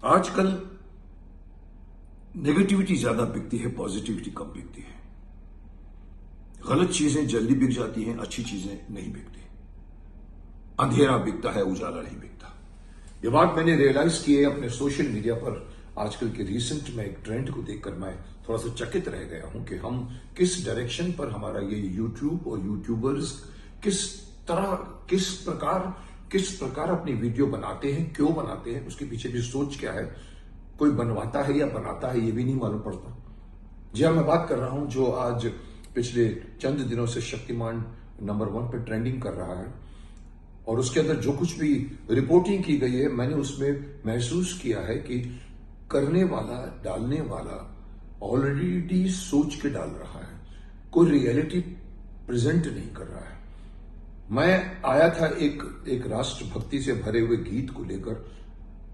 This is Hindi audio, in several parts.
आजकल नेगेटिविटी ज्यादा बिकती है, पॉजिटिविटी कम बिकती है। गलत चीजें जल्दी बिक जाती हैं, अच्छी चीजें नहीं बिकती। अंधेरा बिकता है, उजाला नहीं बिकता। ये बात मैंने रियलाइज की है अपने सोशल मीडिया पर। आजकल के रिसेंट में एक ट्रेंड को देखकर मैं थोड़ा सा चकित रह गया हूं कि हम किस डायरेक्शन पर हमारा ये यूट्यूब और यूट्यूबर्स किस प्रकार अपनी वीडियो बनाते हैं, क्यों बनाते हैं, उसके पीछे भी सोच क्या है। कोई बनवाता है या बनाता है ये भी नहीं मालूम पड़ता। जी हाँ, मैं बात कर रहा हूं जो आज पिछले चंद दिनों से शक्तिमान नंबर 1 पे ट्रेंडिंग कर रहा है, और उसके अंदर जो कुछ भी रिपोर्टिंग की गई है, मैंने उसमें महसूस किया है कि करने वाला, डालने वाला ऑलरेडी सोच के डाल रहा है, कोई रियलिटी प्रेजेंट नहीं कर रहा है। मैं आया था एक राष्ट्रभक्ति से भरे हुए गीत को लेकर,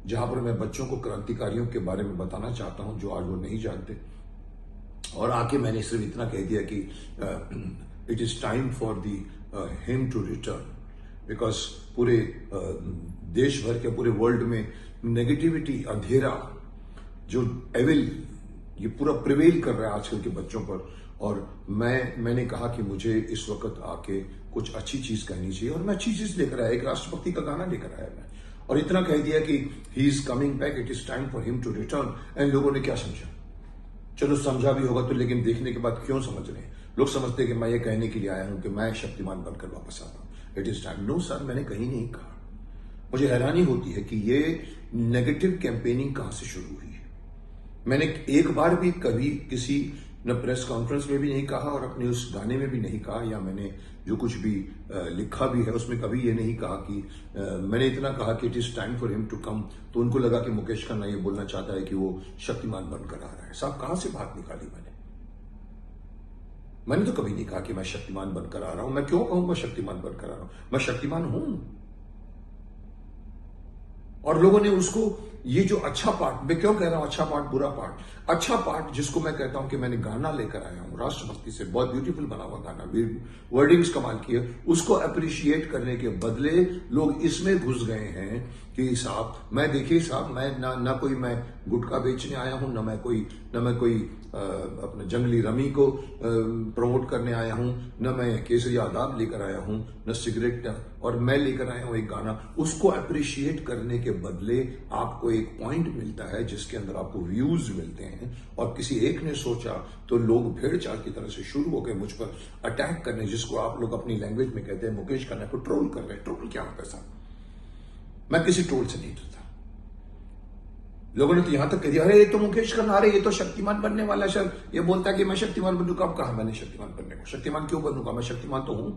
जहां पर मैं बच्चों को क्रांतिकारियों के बारे में बताना चाहता हूं जो आज वो नहीं जानते। और आके मैंने सिर्फ इतना कह दिया कि it is time for the him to return, because पूरे देश भर के, पूरे वर्ल्ड में नेगेटिविटी, अंधेरा, जो एविल, ये पूरा प्रिवेल कर रहा है आजकल के बच्चों पर। और मैंने कहा कि मुझे इस वक्त आके कुछ अच्छी चीज कहनी चाहिए, और मैं अच्छी चीज लेकर आया, एक राष्ट्रभक्ति का गाना लेकर आया मैं, और इतना कह दिया कि he is coming back, it is time for him to return. And लोगों ने क्या समझा? चलो समझा भी होगा तो, लेकिन देखने के बाद क्यों समझ रहे हैं लोग? समझते हैं कि मैं ये कहने के लिए आया हूं कि मैं शक्तिमान बनकर वापस आता हूं, it is time. No sir, मैंने कहीं नहीं कहा। मुझे हैरानी होती है कि ये नेगेटिव कैंपेनिंग कहां से शुरू हुई है। मैंने एक बार भी कभी किसी न प्रेस कॉन्फ्रेंस में भी नहीं कहा, और अपने उस गाने में भी नहीं कहा, या मैंने जो कुछ भी लिखा भी है उसमें कभी ये नहीं कहा कि मैंने इतना कहा कि it is time for him to come. तो उनको लगा कि मुकेश खन्ना ये बोलना चाहता है कि वो शक्तिमान बनकर आ रहा है। साहब, कहां से बात निकाली मैंने तो कभी नहीं कहा कि मैं शक्तिमान बनकर आ रहा हूं। मैं क्यों कहूंगा शक्तिमान बनकर आ रहा हूं? मैं शक्तिमान हूं। और लोगों ने उसको, ये जो अच्छा पार्ट, मैं क्यों कह रहा हूं अच्छा पार्ट, बुरा पार्ट, अच्छा पार्ट जिसको मैं कहता हूं कि मैंने गाना लेकर आया हूं राष्ट्रभक्ति से, बहुत ब्यूटीफुल बना हुआ गाना, वर्डिंग्स कमाल की है, उसको अप्रिशिएट करने के बदले लोग इसमें घुस गए हैं कि साहब, मैं देखिए साहब, मैं ना कोई मैं गुटखा बेचने आया हूं, ना मैं कोई अपने जंगली रमी को प्रमोट करने आया हूं, न मैं केसरी आदाब लेकर आया हूं, न सिगरेट, और मैं लेकर आया हूं एक गाना। उसको अप्रिशिएट करने के बदले आपको एक पॉइंट मिलता है जिसके अंदर आपको व्यूज मिलते हैं, और किसी एक ने सोचा तो लोग भेड़ चाल की तरह से शुरू हो गए मुझ पर अटैक करने, जिसको आप लोग अपनी लैंग्वेज में कहते हैं मुकेश खन्ना को ट्रोल कर रहे हैं। ट्रोल क्या होता है साहब? मैं किसी ट्रोल से नहीं डरता। लोगों ने तो यहां तक कह दिया, अरे ये तो मुकेश खन्ना, अरे ये तो शक्तिमान बनने वाला है सर, ये बोलता है कि मैं शक्तिमान बनूं। कब कहा मैंने शक्तिमान बनने को? शक्तिमान क्यों बनूंगा? मैं शक्तिमान तो हूं।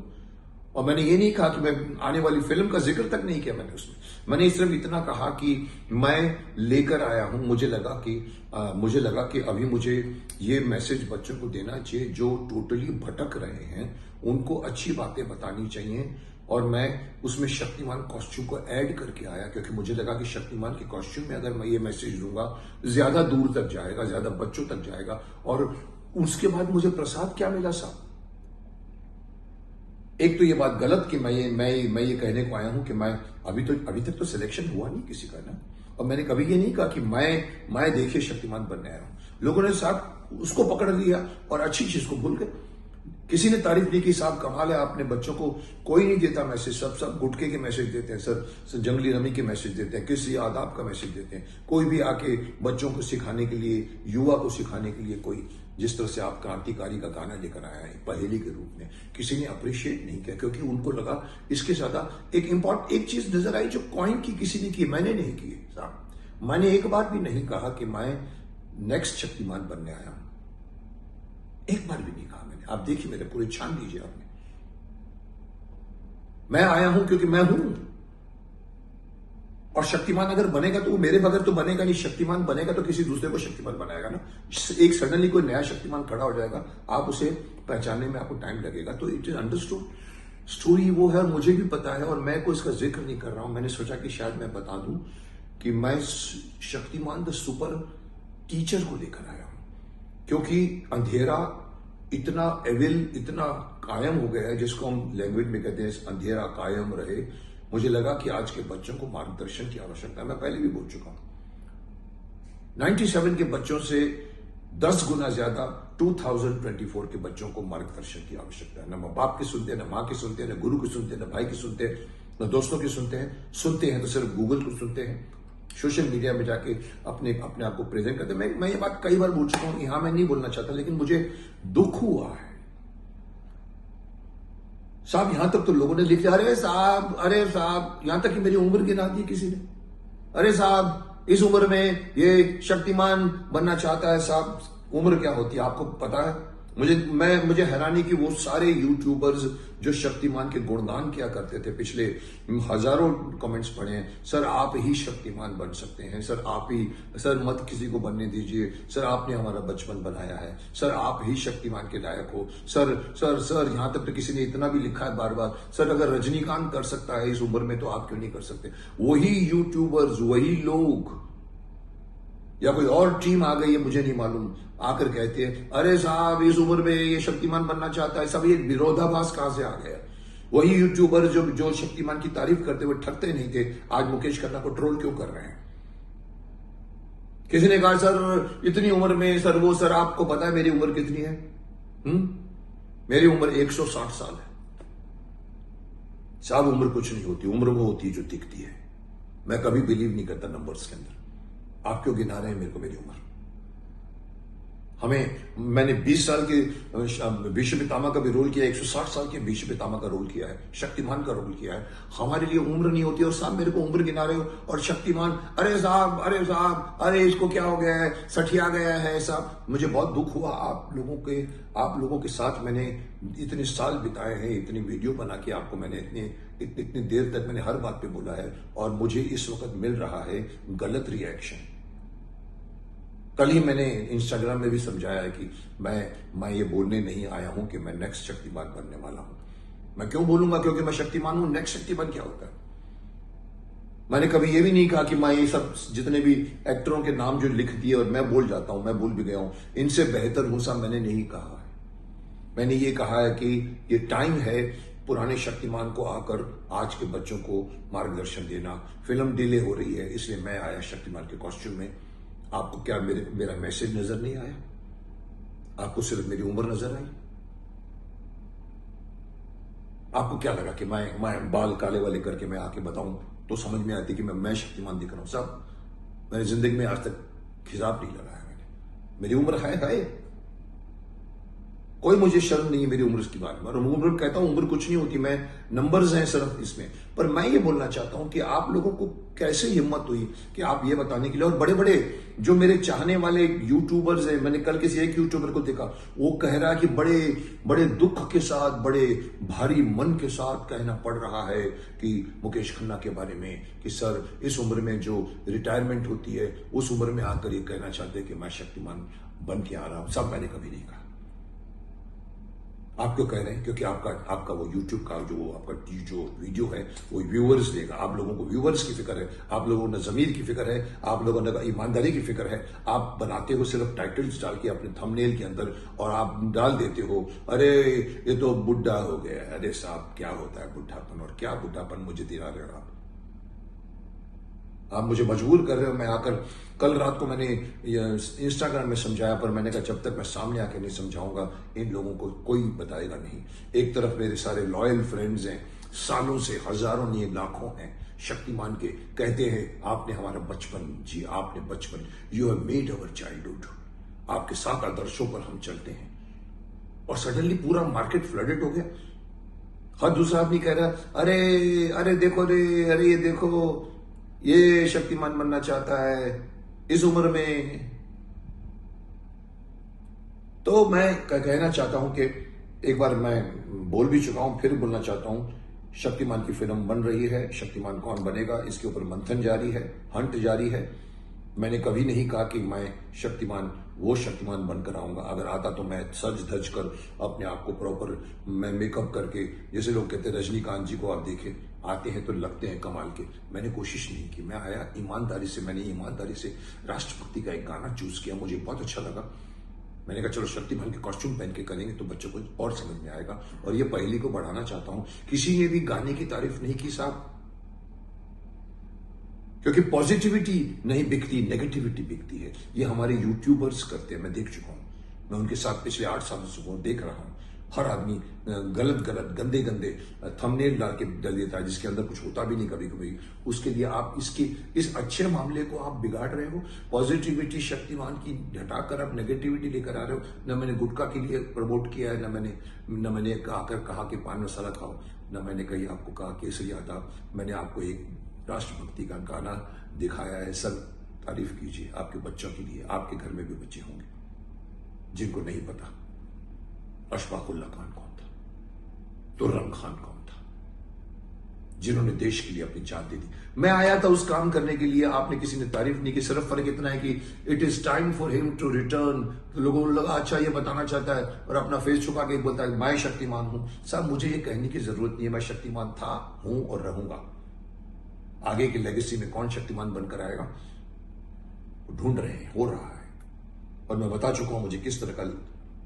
और मैंने ये नहीं कहा कि मैं आने वाली फिल्म का जिक्र तक नहीं किया मैंने उसमें। मैंने सिर्फ इतना कहा कि मैं लेकर आया हूं, मुझे लगा कि अभी मुझे ये मैसेज बच्चों को देना चाहिए जो टोटली भटक रहे हैं, उनको अच्छी बातें बतानी चाहिए। और मैं उसमें शक्तिमान कॉस्ट्यूम को ऐड करके आया, क्योंकि मुझे लगा कि शक्तिमान के कॉस्ट्यूम में अगर मैं ये मैसेज दूंगा, ज्यादा दूर तक जाएगा, ज्यादा बच्चों तक जाएगा। और उसके बाद मुझे प्रसाद क्या मिला साहब? एक तो ये बात गलत कि मैं ये कहने को आया हूं कि मैं अभी तक तो सिलेक्शन हुआ नहीं किसी का ना, और मैंने कभी ये नहीं कहा कि मैं देखिए शक्तिमान बनने आया हूं। लोगों ने साहब उसको पकड़ लिया और अच्छी चीज को भूल गए। किसी ने तारीफ नहीं की, साहब कमाल है, आपने बच्चों को, कोई नहीं देता मैसेज, सब गुटखे के मैसेज देते हैं सर, जंगली रमी के मैसेज देते हैं, किसी आदाब का मैसेज देते हैं। कोई भी आके बच्चों को सिखाने के लिए, युवा को सिखाने के लिए, कोई जिस तरह से आप क्रांतिकारी का गाना लेकर आया है पहेली के रूप में, किसी ने अप्रिशिएट नहीं किया, क्योंकि उनको लगा इसके ज्यादा एक चीज नजर आई जो कॉइन की किसी ने की, मैंने नहीं की साहब। मैंने एक बार भी नहीं कहा कि मैं नेक्स्ट शक्तिमान बनने आया हूं, एक बार भी नहीं कहा मैंने। आप देखिए, मेरे पूरे छान लीजिए आपने। मैं आया हूं क्योंकि मैं हूं, और शक्तिमान अगर बनेगा तो वो मेरे बगैर तो बनेगा नहीं। शक्तिमान बनेगा तो किसी दूसरे को शक्तिमान बनाएगा ना। एक सडनली कोई नया शक्तिमान खड़ा हो जाएगा, आप उसे पहचानने में आपको टाइम लगेगा। तो इट इज अंडरस्टूड, स्टोरी वो है, मुझे भी पता है, और मैं कोई इसका जिक्र नहीं कर रहा हूं। मैंने सोचा कि शायद मैं बता दूं कि मैं शक्तिमान द सुपर टीचर को लेकर आया हूं, क्योंकि अंधेरा इतना एविल, इतना कायम हो गया है, जिसको हम लैंग्वेज में कहते हैं अंधेरा कायम रहे। मुझे लगा कि आज के बच्चों को मार्गदर्शन की आवश्यकता है। मैं पहले भी बोल चुका हूं, 97 के बच्चों से 10 गुना ज्यादा 2024 के बच्चों को मार्गदर्शन की आवश्यकता है। न माँ बाप की सुनते हैं, न माँ की सुनते हैं, न गुरु की सुनते हैं, न भाई की सुनते हैं, न दोस्तों की सुनते हैं तो सिर्फ गूगल को सुनते हैं, सोशल मीडिया में जाके अपने अपने आप को प्रेजेंट करते हैं। मैं ये बात कई बार बोल चुका हूं, यहां मैं नहीं बोलना चाहता, लेकिन मुझे दुख हुआ है साहब। यहां तक तो लोगों ने लिख दिया, अरे साहब, यहां तक कि मेरी उम्र गिना दी किसी ने। अरे साहब, इस उम्र में ये शक्तिमान बनना चाहता है। साहब, उम्र क्या होती है आपको पता है? मुझे हैरानी की वो सारे यूट्यूबर्स जो शक्तिमान के गुणगान किया करते थे, पिछले हजारों कमेंट्स पढ़े हैं, सर आप ही शक्तिमान बन सकते हैं, सर आप ही, सर मत किसी को बनने दीजिए, सर आपने हमारा बचपन बनाया है, सर आप ही शक्तिमान के लायक हो, सर सर सर। यहां तक तो किसी ने इतना भी लिखा है बार बार, सर अगर रजनीकांत कर सकता है इस उम्र में तो आप क्यों नहीं कर सकते? वही यूट्यूबर्स, वही लोग या कोई और टीम आ गई है मुझे नहीं मालूम, आकर कहते हैं अरे साहब इस उम्र में ये शक्तिमान बनना चाहता है। सब ये विरोधाभास कहां से आ गया? वही यूट्यूबर जो शक्तिमान की तारीफ करते हुए ठगते नहीं थे, आज मुकेश खन्ना को ट्रोल क्यों कर रहे हैं? किसी ने कहा सर इतनी उम्र में, सर आपको पता है मेरी उम्र कितनी है? मेरी उम्र 160 साल है साहब। उम्र कुछ नहीं होती, उम्र वो होती है जो दिखती है। मैं कभी बिलीव नहीं करता नंबर्स के अंदर। आप क्यों गिना रहे हैं मेरे को मेरी उम्र? मैंने 20 साल के भीष्म पितामह का भी रोल किया, 160 साल के भीष्म पितामह का रोल किया है, शक्तिमान का रोल किया है। हमारे लिए उम्र नहीं होती और साहब मेरे को उम्र गिना रहे हो और शक्तिमान, अरे साहब, अरे इसको क्या हो गया है, सठिया गया है साहब। मुझे बहुत दुख हुआ आप लोगों के साथ मैंने इतने साल बिताए हैं, इतनी वीडियो बना के आपको मैंने इतनी देर तक मैंने हर बात पे बोला है और मुझे इस वक्त मिल रहा है गलत रिएक्शन। कल ही मैंने इंस्टाग्राम में भी समझाया है कि मैं ये बोलने नहीं आया हूं कि मैं नेक्स्ट शक्तिमान बनने वाला हूं। मैं क्यों बोलूंगा? क्योंकि मैं शक्तिमान हूं। नेक्स्ट शक्तिमान क्या होता है? मैंने कभी ये भी नहीं कहा कि मैं ये सब जितने भी एक्टरों के नाम जो लिख दिए और मैं बोल जाता हूं, मैं भूल भी गया हूं, इनसे बेहतर हूं साहब, मैंने नहीं कहा है। मैंने ये कहा है कि ये टाइम है पुराने शक्तिमान को आकर आज के बच्चों को मार्गदर्शन देना। फिल्म डिले हो रही है इसलिए मैं आया शक्तिमान के कॉस्ट्यूम में। आपको क्या मेरा मैसेज नजर नहीं आया? आपको सिर्फ मेरी उम्र नजर आई? आपको क्या लगा कि मैं बाल काले वाले करके मैं आके बताऊं तो समझ में आती कि मैं शक्तिमान दिख रहा हूं? साहब मैंने जिंदगी में आज तक खिजाब नहीं लगाया। मेरी उम्र है कोई मुझे शर्म नहीं है मेरी उम्र की बात में। और उम्र कहता हूं उम्र कुछ नहीं होती, मैं नंबर्स हैं सिर्फ इसमें। पर मैं ये बोलना चाहता हूं कि आप लोगों को कैसे हिम्मत हुई कि आप ये बताने के लिए, और बड़े बड़े जो मेरे चाहने वाले यूट्यूबर्स हैं, मैंने कल किसी एक यूट्यूबर को देखा, वो कह रहा है कि बड़े बड़े दुख के साथ, बड़े भारी मन के साथ कहना पड़ रहा है कि मुकेश खन्ना के बारे में कि सर इस उम्र में जो रिटायरमेंट होती है उस उम्र में आकर ये कहना चाहते हैं कि मैं शक्तिमान बन के आ रहा हूं। सब मैंने कभी नहीं कहा। आप क्यों कह रहे हैं? क्योंकि आपका वो YouTube का जो आपका जो वीडियो है वो व्यूअर्स देगा। आप लोगों को व्यूअर्स की फिक्र है, आप लोगों को न जमीर की फिक्र है, आप लोगों ने ईमानदारी की फिक्र है। आप बनाते हो सिर्फ टाइटल्स डाल के अपने थंबनेल के अंदर और आप डाल देते हो अरे ये तो बुढ़ा हो गया है। अरे साहब क्या होता है बुढ़ापन, और क्या बुढ़ापन मुझे दिला रहे हो आप मुझे मजबूर कर रहे हो। मैं आकर कल रात को मैंने इंस्टाग्राम में समझाया, पर मैंने कहा जब तक मैं सामने आके नहीं समझाऊंगा इन लोगों को कोई बताएगा नहीं। एक तरफ मेरे सारे लॉयल फ्रेंड्स हैं, सालों से, हजारों नहीं लाखों हैं शक्तिमान के, कहते हैं आपने हमारा बचपन जी, आपने बचपन, you have made our childhood, आपके साथ आदर्शों पर हम चलते हैं। और सडनली पूरा मार्केट फ्लडेड हो गया। हर दूसरा आदमी कह रहा अरे देखो रे, अरे ये देखो ये शक्तिमान बनना चाहता है इस उम्र में। तो मैं कहना चाहता हूं कि एक बार मैं बोल भी चुका हूं, फिर बोलना चाहता हूं, शक्तिमान की फिल्म बन रही है। शक्तिमान कौन बनेगा इसके ऊपर मंथन जारी है, हंट जारी है। मैंने कभी नहीं कहा कि मैं शक्तिमान वो शक्तिमान बनकर आऊंगा। अगर आता तो मैं सज धज कर अपने आप को प्रॉपर मैं मेकअप करके, जैसे लोग कहते हैं रजनीकांत जी को आप देखें आते हैं तो लगते हैं कमाल के। मैंने कोशिश नहीं की, मैं आया ईमानदारी से। मैंने ईमानदारी से राष्ट्रभक्ति का एक गाना चूज किया, मुझे बहुत अच्छा लगा। मैंने कहा चलो शक्तिमान के कॉस्ट्यूम पहन के करेंगे तो बच्चों को और समझ में आएगा। और ये पहली को बढ़ाना चाहता हूं। किसी ने भी गाने की तारीफ नहीं की साहब, क्योंकि पॉजिटिविटी नहीं बिकती, नेगेटिविटी बिकती है। ये हमारे यूट्यूबर्स करते हैं, मैं देख चुका हूं। मैं उनके साथ पिछले 8 सालों से देख रहा हूं। हर आदमी गलत गलत गंदे गंदे थंबनेल डाल के डाल देता है, जिसके अंदर कुछ होता भी नहीं कभी कभी। उसके लिए आप इस अच्छे मामले को आप बिगाड़ रहे हो। पॉजिटिविटी शक्तिमान की हटाकर आप नेगेटिविटी लेकर आ रहे हो। न मैंने गुटखा के लिए प्रमोट किया है, न मैंने कहा कि पान मसाला खाओ, न मैंने कहीं आपको कहा केसरी आता। मैंने आपको एक राष्ट्रभक्ति का गाना दिखाया है। सब तारीफ कीजिए आपके बच्चों के लिए। आपके घर में भी बच्चे होंगे जिनको नहीं पता अशफाकुल्ला खान कौन था, तुर्रम खान कौन था, जिन्होंने देश के लिए अपनी जान दे दी। मैं आया था उस काम करने के लिए, आपने किसी ने तारीफ नहीं की। सिर्फ फर्क इतना है कि it is time for him to return. तो लोगों को लगा अच्छा ये बताना चाहता है और अपना फेस छुपा के बोलता है मैं शक्तिमान हूं। साहब मुझे ये कहने की जरूरत नहीं है, मैं शक्तिमान था, हूं और रहूंगा। आगे की लेगेसी में कौन शक्तिमान बनकर आएगा ढूंढ रहे हैं, हो रहा है। और मैं बता चुका हूं मुझे किस तरह का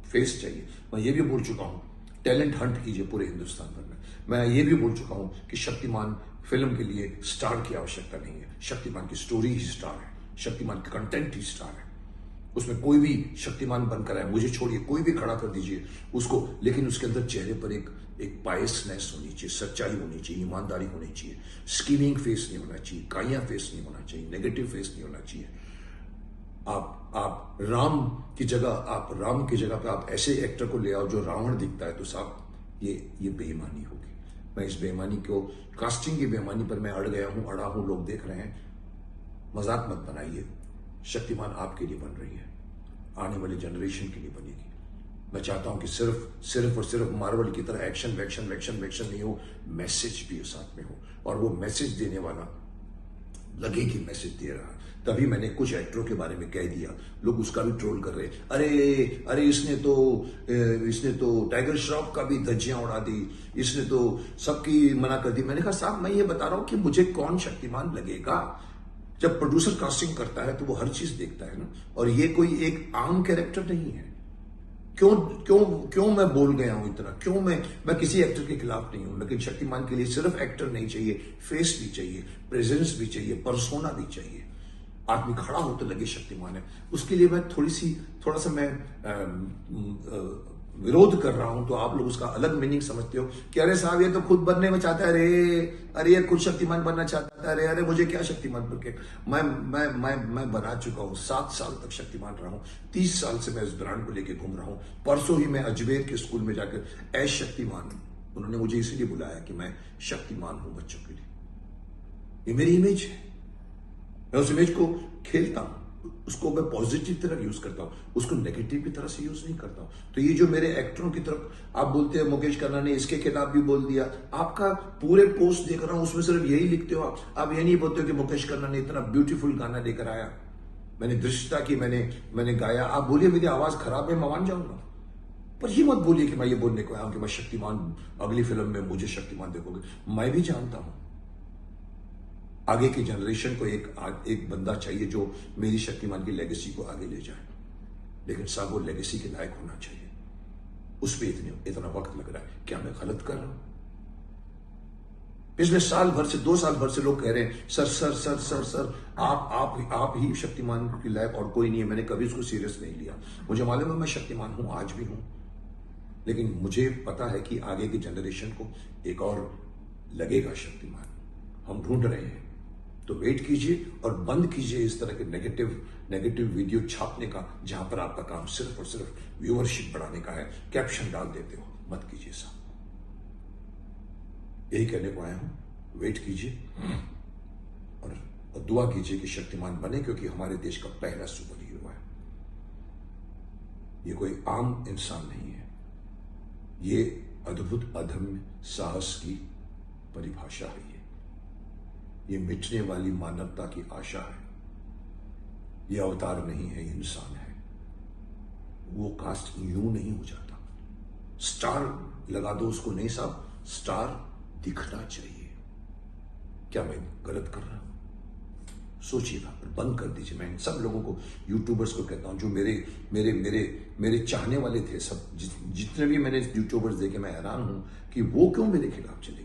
फेस चाहिए। मैं ये भी बोल चुका हूं टैलेंट हंट कीजिए पूरे हिंदुस्तान भर में। मैं ये भी बोल चुका हूं कि शक्तिमान फिल्म के लिए स्टार की आवश्यकता नहीं है। शक्तिमान की स्टोरी ही स्टार है, शक्तिमान का कंटेंट ही स्टार है। उसमें कोई भी शक्तिमान बनकर आए, मुझे छोड़िए, कोई भी खड़ा कर दीजिए उसको, लेकिन उसके अंदर चेहरे पर एक पायसनेस होनी चाहिए, सच्चाई होनी चाहिए, ईमानदारी होनी चाहिए। स्कीमिंग फेस नहीं होना चाहिए, काइया फेस नहीं होना चाहिए, नेगेटिव फेस नहीं होना चाहिए। आप राम की जगह पे आप ऐसे एक्टर को ले आओ जो रावण दिखता है, तो साहब ये बेईमानी होगी। मैं इस बेईमानी को, कास्टिंग की बेईमानी पर मैं अड़ गया हूं, अड़ा हूं। लोग देख रहे हैं, मजाक मत बनाइए। शक्तिमान आपके लिए बन रही है, आने वाली जनरेशन के लिए बनेगी। मैं चाहता हूं कि सिर्फ और सिर्फ मार्वल की तरह एक्शन वैक्शन वैक्शन वैक्शन नहीं हो, मैसेज भी साथ में हो। और वो मैसेज देने वाला लगे कि मैसेज दे रहा है। तभी मैंने कुछ एक्टरों के बारे में कह दिया, लोग उसका भी ट्रोल कर रहे हैं। अरे इसने तो टाइगर श्रॉफ का भी धज्जियां उड़ा दी, इसने तो सबकी मना कर दी। मैंने कहा साहब मैं ये बता रहा हूं कि मुझे कौन शक्तिमान लगेगा। जब प्रोड्यूसर कास्टिंग करता है तो वो हर चीज देखता है ना, और ये कोई एक आम कैरेक्टर नहीं है। क्यों मैं बोल गया हूं इतना, क्यों मैं किसी एक्टर के खिलाफ नहीं हूं, लेकिन शक्तिमान के लिए सिर्फ एक्टर नहीं चाहिए, फेस भी चाहिए, प्रेजेंस भी चाहिए, पर्सोना भी चाहिए। आदमी खड़ा हो तो लगे शक्तिमान है। उसके लिए मैं थोड़ा सा मैं विरोध कर रहा हूं, तो आप लोग उसका अलग मीनिंग समझते हो कि अरे साहब ये तो खुद बनने में चाहता है, अरे ये खुद शक्तिमान बनना चाहता है, अरे मुझे क्या शक्तिमान बन के। मैं बना चुका हूं, 7 साल तक शक्तिमान रहा हूं, 30 साल से मैं इस ब्रांड को लेके घूम रहा हूं। परसों ही मैं अजमेर के स्कूल में जाकर ऐश शक्तिमान, उन्होंने मुझे इसीलिए बुलाया कि मैं शक्तिमान हूं बच्चों के लिए। ये मेरी इमेज है, मैं उस इमेज को खेलता हूं, उसको मैं पॉजिटिव तरफ यूज करता हूं, उसको नेगेटिव की तरह से यूज नहीं करता हूं। तो ये जो मेरे एक्टरों की तरफ आप बोलते हैं मुकेश खन्ना ने इसके खिलाफ भी बोल दिया, आपका पूरे पोस्ट देख रहा हूं उसमें सिर्फ यही लिखते हो आप ये नहीं बोलते हो कि मुकेश खन्ना ने इतना ब्यूटीफुल गाना लेकर आया, मैंने दृश्यता की, मैंने गाया। आप बोलिए मेरी आवाज खराब है, मैं मान जाऊंगा, पर ये मत बोलिए कि मैं ये बोलने को आया हूं कि मैं शक्तिमान, अगली फिल्म में मुझे शक्तिमान देखोगे। मैं भी जानता हूं आगे की जनरेशन को एक बंदा चाहिए जो मेरी शक्तिमान की लेगेसी को आगे ले जाए, लेकिन साहब वो लेगेसी के लायक होना चाहिए। उस पर इतना वक्त लग रहा है, क्या मैं गलत कर रहा हूं? पिछले साल भर से 2 साल भर से लोग कह रहे हैं सर आप ही शक्तिमान के लायक और कोई नहीं है। मैंने कभी उसको सीरियस नहीं लिया। मुझे मालूम है मैं शक्तिमान हूं, आज भी हूं, लेकिन मुझे पता है कि आगे की जनरेशन को एक और लगेगा शक्तिमान। हम ढूंढ रहे हैं, तो वेट कीजिए और बंद कीजिए इस तरह के नेगेटिव वीडियो छापने का, जहां पर आपका काम सिर्फ और सिर्फ व्यूअरशिप बढ़ाने का है। कैप्शन डाल देते हो, मत कीजिए साहब। यही कहने को आया हूं, वेट कीजिए और दुआ कीजिए कि शक्तिमान बने, क्योंकि हमारे देश का पहला सुपर हीरो है। ये कोई आम इंसान नहीं है, ये अद्भुत अदम्य साहस की परिभाषा है। ये मिटने वाली मानवता की आशा है। ये अवतार नहीं है, इंसान है। वो कास्ट यूं नहीं हो जाता। स्टार लगा दो उसको, नहीं साहब, स्टार दिखना चाहिए। क्या मैं गलत कर रहा हूं? सोचिएगा और बंद कर दीजिए। मैं इन सब लोगों को, यूट्यूबर्स को कहता हूं जो मेरे चाहने वाले थे, सब जितने भी मैंने यूट्यूबर्स देखे, मैं हैरान हूं कि वो क्यों मेरे खिलाफ चले गए।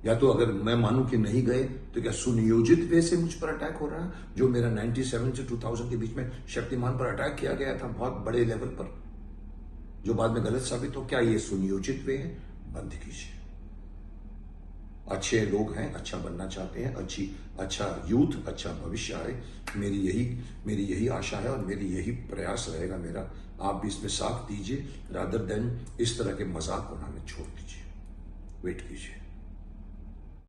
या तो अगर मैं मानूं कि नहीं गए तो क्या सुनियोजित वे से मुझ पर अटैक हो रहा है, जो मेरा 97 से 2000 के बीच में शक्तिमान पर अटैक किया गया था बहुत बड़े लेवल पर, जो बाद में गलत साबित हो, क्या ये सुनियोजित वे है? बंद कीजिए। अच्छे लोग हैं, अच्छा बनना चाहते हैं, अच्छा यूथ, अच्छा भविष्य आए, मेरी यही आशा है और मेरी यही प्रयास रहेगा मेरा। आप भी इसमें साथ दीजिए, रादर देन इस तरह के मजाक बनाने छोड़ दीजिए। वेट कीजिए।